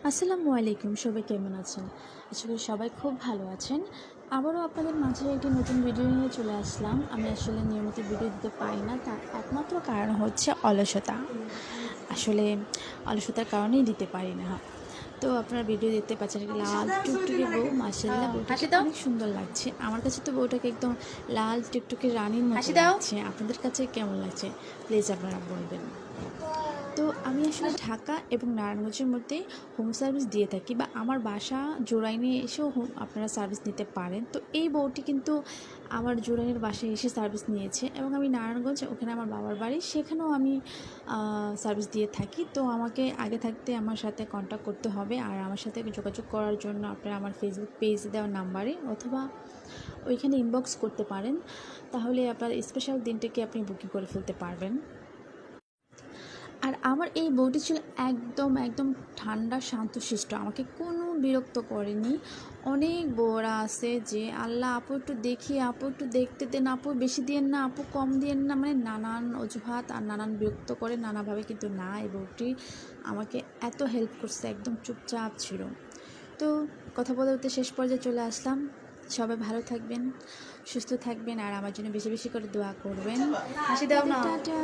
আসসালামু আলাইকুম, সবাই কেমন আছেন? আশা করি সবাই খুব ভালো আছেন। আবারও আপনাদের মাঝে একটি নতুন ভিডিও নিয়ে চলে আসলাম। আমি আসলে নিয়মিত ভিডিও দিতে পারি না, তার একমাত্র কারণ হচ্ছে অলসতা। আসলে অলসতার কারণেই দিতে পারি না। তো আপনারা ভিডিও দেখতে পাচ্ছেন, একটা লাল টুকটুকে বউ, মাশাআল্লাহ বউটাকে অনেক সুন্দর লাগছে। আমার কাছে তো বউটাকে একদম লাল টুকটুকে রানীর মতো লাগছে। আপনাদের কাছে কেমন লাগছে প্লিজ আপনারা বলবেন। তো আমি আসলে ঢাকা এবং নারায়ণগঞ্জের মধ্যে হোম সার্ভিস দিয়ে থাকি, বা আমার বাসা জোরাইনে এসেও আপনারা সার্ভিস নিতে পারেন। তো এই বউটি কিন্তু আমার জোরাইনের বাসায় এসে সার্ভিস নিয়েছে, এবং আমি নারায়ণগঞ্জ, ওখানে আমার বাবার বাড়ি, সেখানেও আমি সার্ভিস দিয়ে থাকি। তো আমাকে আগে থাকতে আমার সাথে কন্ট্যাক্ট করতে হবে, আর আমার সাথে যোগাযোগ করার জন্য আপনারা আমার ফেসবুক পেজে দেওয়া নাম্বারে অথবা ওইখানে ইনবক্স করতে পারেন। তাহলে আপনার স্পেশাল দিনটাকে আপনি বুকিং করে ফেলতে পারবেন। আর আমার এই বউটি ছিল একদম একদম ঠান্ডা শান্তশিষ্ট, আমাকে কোনো বিরক্ত করেনি। অনেক বউরা আছে যে আল্লাহ আপু একটু দেখি, আপু একটু দেখতে দেন, আপু বেশি দিয়েন না, আপু কম দিয়েন না, মানে নানান অজুহাত আর নানান বিরক্ত করে নানাভাবে। কিন্তু না, এই বউটি আমাকে এত হেল্প করছে, একদম চুপচাপ ছিল। তো কথা বলতে বলতে শেষ পর্যায়ে চলে আসলাম। সবাই ভালো থাকবেন, সুস্থ থাকবেন, আর আমার জন্য বেশি বেশি করে দোয়া করবেন। হাসি দাও না। টাটা।